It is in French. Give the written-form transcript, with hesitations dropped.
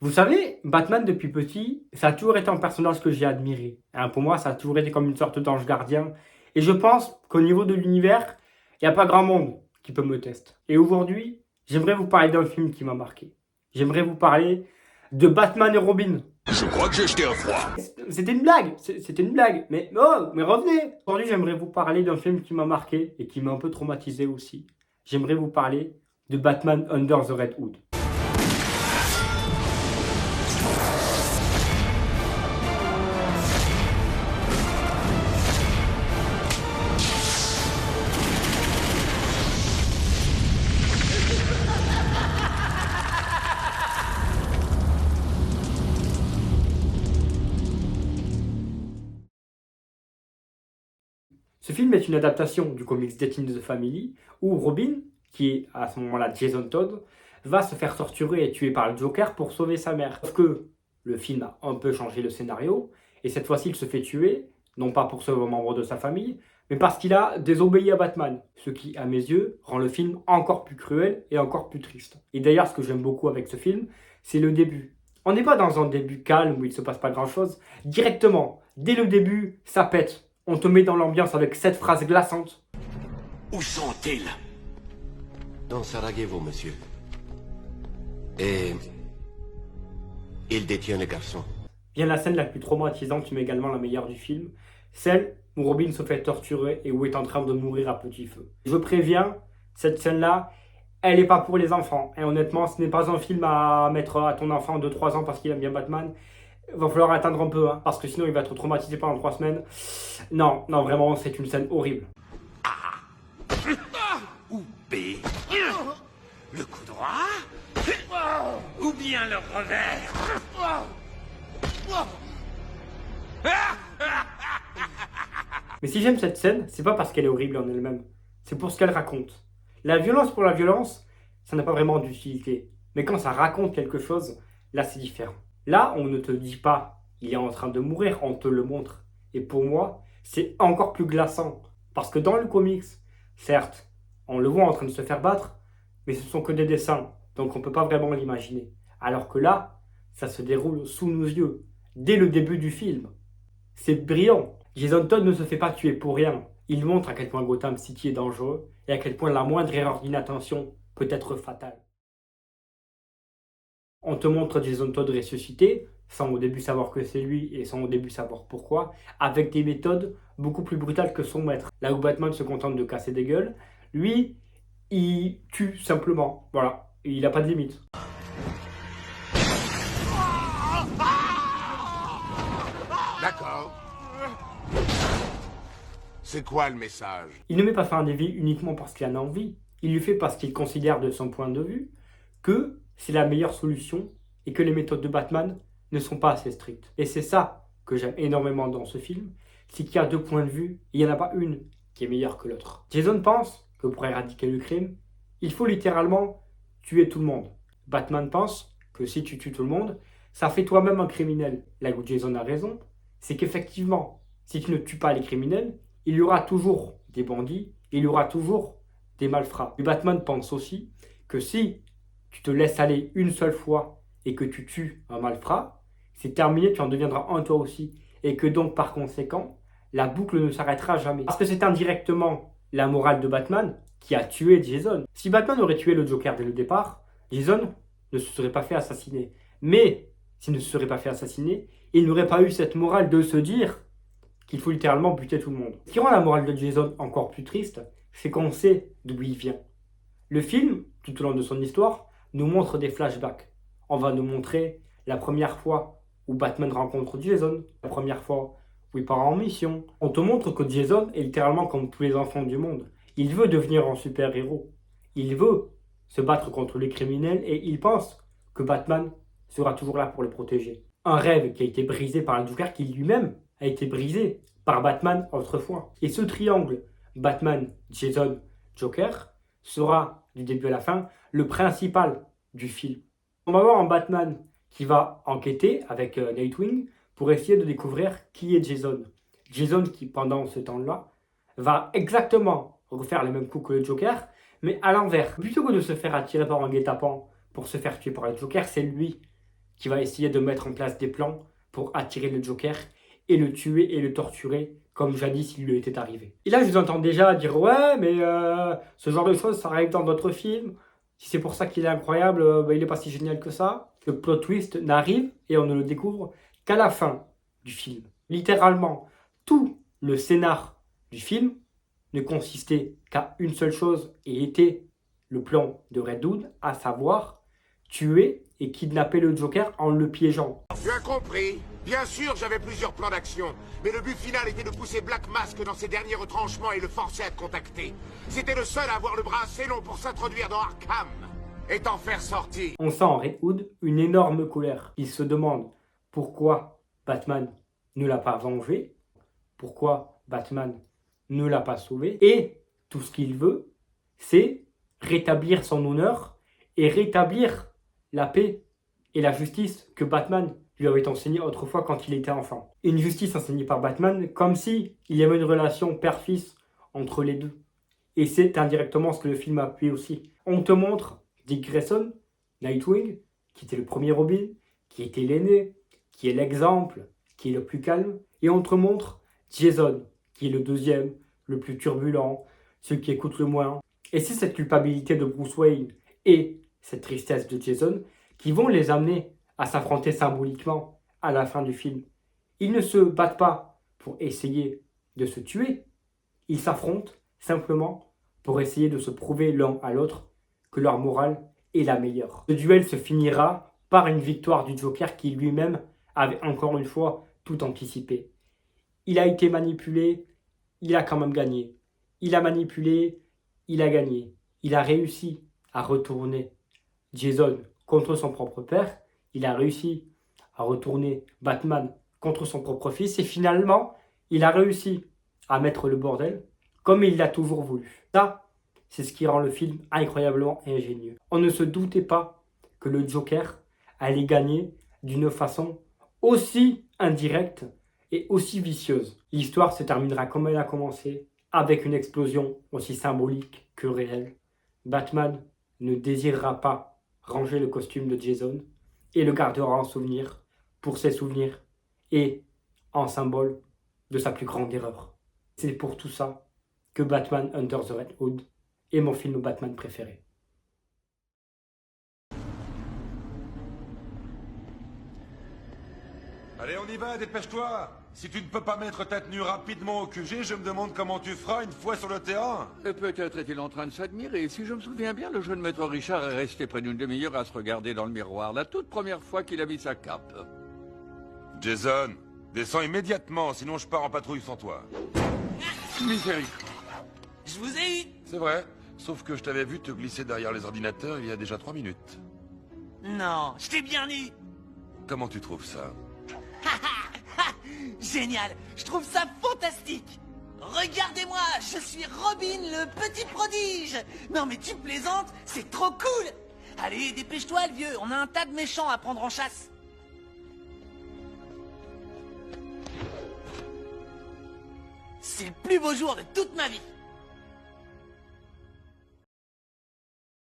Vous savez, Batman depuis petit, ça a toujours été un personnage que j'ai admiré. Hein, pour moi, ça a toujours été comme une sorte d'ange gardien. Et je pense qu'au niveau de l'univers, il n'y a pas grand monde qui peut me tester. Et aujourd'hui, j'aimerais vous parler d'un film qui m'a marqué. J'aimerais vous parler de Batman et Robin. Je crois que j'ai jeté un froid. C'était une blague, c'était une blague. Mais oh, mais revenez. Aujourd'hui, j'aimerais vous parler d'un film qui m'a marqué et qui m'a un peu traumatisé aussi. J'aimerais vous parler de Batman Under the Red Hood. Ce film est une adaptation du comics Death in the Family, où Robin, qui est à ce moment-là Jason Todd, va se faire torturer et tuer par le Joker pour sauver sa mère. Sauf que le film a un peu changé le scénario, et cette fois-ci il se fait tuer, non pas pour sauver un membre de sa famille, mais parce qu'il a désobéi à Batman, ce qui, à mes yeux, rend le film encore plus cruel et encore plus triste. Et d'ailleurs, ce que j'aime beaucoup avec ce film, c'est le début. On n'est pas dans un début calme où il ne se passe pas grand-chose. Directement, dès le début, ça pète. On te met dans l'ambiance avec cette phrase glaçante. Où sont-ils? Dans Sarajevo, monsieur. Et il détient les garçons. Vient la scène la plus traumatisante, mais également la meilleure du film. Celle où Robin se fait torturer et où est en train de mourir à petit feu. Je préviens, cette scène-là, elle n'est pas pour les enfants. Et honnêtement, ce n'est pas un film à mettre à ton enfant de 3 ans parce qu'il aime bien Batman. Il va falloir attendre un peu, hein, parce que sinon il va être traumatisé pendant 3 semaines. Non, non, vraiment, c'est une scène horrible. Ou B? Le coup droit? Ou bien le revers? Mais si j'aime cette scène, c'est pas parce qu'elle est horrible en elle-même. C'est pour ce qu'elle raconte. La violence pour la violence, ça n'a pas vraiment d'utilité. Mais quand ça raconte quelque chose, là c'est différent. Là, on ne te dit pas il est en train de mourir, on te le montre. Et pour moi, c'est encore plus glaçant. Parce que dans le comics, certes, on le voit en train de se faire battre, mais ce sont que des dessins, donc on ne peut pas vraiment l'imaginer. Alors que là, ça se déroule sous nos yeux, dès le début du film. C'est brillant. Jason Todd ne se fait pas tuer pour rien. Il montre à quel point Gotham City est dangereux et à quel point la moindre erreur d'inattention peut être fatale. On te montre Jason Todd ressuscité, sans au début savoir que c'est lui et sans au début savoir pourquoi, avec des méthodes beaucoup plus brutales que son maître. Là où Batman se contente de casser des gueules, lui, il tue simplement. Voilà, il n'a pas de limite. D'accord. C'est quoi le message? Il ne met pas fin à Davy uniquement parce qu'il en a envie. Il le fait parce qu'il considère de son point de vue que c'est la meilleure solution et que les méthodes de Batman ne sont pas assez strictes. Et c'est ça que j'aime énormément dans ce film, c'est qu'il y a deux points de vue et il n'y en a pas une qui est meilleure que l'autre. Jason pense que pour éradiquer le crime, il faut littéralement tuer tout le monde. Batman pense que si tu tues tout le monde, ça fait toi-même un criminel. Là où Jason a raison, c'est qu'effectivement, si tu ne tues pas les criminels, il y aura toujours des bandits, il y aura toujours des malfrats. Et Batman pense aussi que si tu te laisses aller une seule fois et que tu tues un malfrat, c'est terminé, tu en deviendras un toi aussi. Et que donc par conséquent, la boucle ne s'arrêtera jamais. Parce que c'est indirectement la morale de Batman qui a tué Jason. Si Batman aurait tué le Joker dès le départ, Jason ne se serait pas fait assassiner. Mais s'il ne se serait pas fait assassiner, il n'aurait pas eu cette morale de se dire qu'il faut littéralement buter tout le monde. Ce qui rend la morale de Jason encore plus triste, c'est qu'on sait d'où il vient. Le film, tout au long de son histoire, nous montre des flashbacks. On va nous montrer la première fois où Batman rencontre Jason, la première fois où il part en mission. On te montre que Jason est littéralement comme tous les enfants du monde. Il veut devenir un super-héros. Il veut se battre contre les criminels et il pense que Batman sera toujours là pour le protéger. Un rêve qui a été brisé par le Joker qui lui-même a été brisé par Batman autrefois. Et ce triangle Batman, Jason, Joker sera, du début à la fin, le principal du film. On va voir un Batman qui va enquêter avec Nightwing pour essayer de découvrir qui est Jason. Jason qui, pendant ce temps-là, va exactement refaire les mêmes coups que le Joker, mais à l'envers. Plutôt que de se faire attirer par un guet-apens pour se faire tuer par le Joker, c'est lui qui va essayer de mettre en place des plans pour attirer le Joker et le tuer et le torturer comme jadis il lui était arrivé. Et là, je vous entends déjà dire « Ouais, mais ce genre de choses, ça arrive dans d'autres films. Si c'est pour ça qu'il est incroyable, il n'est pas si génial que ça. » Le plot twist n'arrive et on ne le découvre qu'à la fin du film. Littéralement, tout le scénar du film ne consistait qu'à une seule chose et était le plan de Red Hood, à savoir tuer et kidnapper le Joker en le piégeant. Bien compris. Bien sûr, j'avais plusieurs plans d'action, mais le but final était de pousser Black Mask dans ses derniers retranchements et le forcer à te contacter. C'était le seul à avoir le bras assez long pour s'introduire dans Arkham et t'en faire sortir. On sent en Red Hood une énorme colère. Il se demande pourquoi Batman ne l'a pas vengé, pourquoi Batman ne l'a pas sauvé, et tout ce qu'il veut, c'est rétablir son honneur et rétablir la paix et la justice que Batman lui avait enseignée autrefois quand il était enfant. Une justice enseignée par Batman comme si il y avait une relation père-fils entre les deux. Et c'est indirectement ce que le film a appuyé aussi. On te montre Dick Grayson, Nightwing, qui était le premier Robin, qui était l'aîné, qui est l'exemple, qui est le plus calme. Et on te montre Jason, qui est le deuxième, le plus turbulent, celui qui écoute le moins. Et c'est cette culpabilité de Bruce Wayne et cette tristesse de Jason qui vont les amener à s'affronter symboliquement à la fin du film. Ils ne se battent pas pour essayer de se tuer, ils s'affrontent simplement pour essayer de se prouver l'un à l'autre que leur morale est la meilleure. Ce duel se finira par une victoire du Joker qui lui-même avait encore une fois tout anticipé. Il a été manipulé, il a quand même gagné. Il a manipulé, il a gagné. Il a réussi à retourner Jason contre son propre père. Il a réussi à retourner Batman contre son propre fils. Et finalement, il a réussi à mettre le bordel comme il l'a toujours voulu. Ça, c'est ce qui rend le film incroyablement ingénieux. On ne se doutait pas que le Joker allait gagner d'une façon aussi indirecte et aussi vicieuse. L'histoire se terminera comme elle a commencé, avec une explosion aussi symbolique que réelle. Batman ne désirera pas ranger le costume de Jason et le gardera en souvenir pour ses souvenirs et en symbole de sa plus grande erreur. C'est pour tout ça que Batman Under the Red Hood est mon film Batman préféré. Allez, on y va, dépêche-toi. Si tu ne peux pas mettre ta tenue rapidement au QG, je me demande comment tu feras une fois sur le terrain. Peut-être est-il en train de s'admirer. Si je me souviens bien, le jeune maître Richard est resté près d'une demi-heure à se regarder dans le miroir, la toute première fois qu'il a mis sa cape. Jason, descends immédiatement, sinon je pars en patrouille sans toi. Miséricorde. Je vous ai eu. C'est vrai, sauf que je t'avais vu te glisser derrière les ordinateurs il y a déjà 3 minutes. Non, je t'ai bien eu. Comment tu trouves ça? Génial, je trouve ça fantastique. Regardez-moi, je suis Robin, le petit prodige. Non mais tu plaisantes, c'est trop cool. Allez, dépêche-toi le vieux, on a un tas de méchants à prendre en chasse. C'est le plus beau jour de toute ma vie.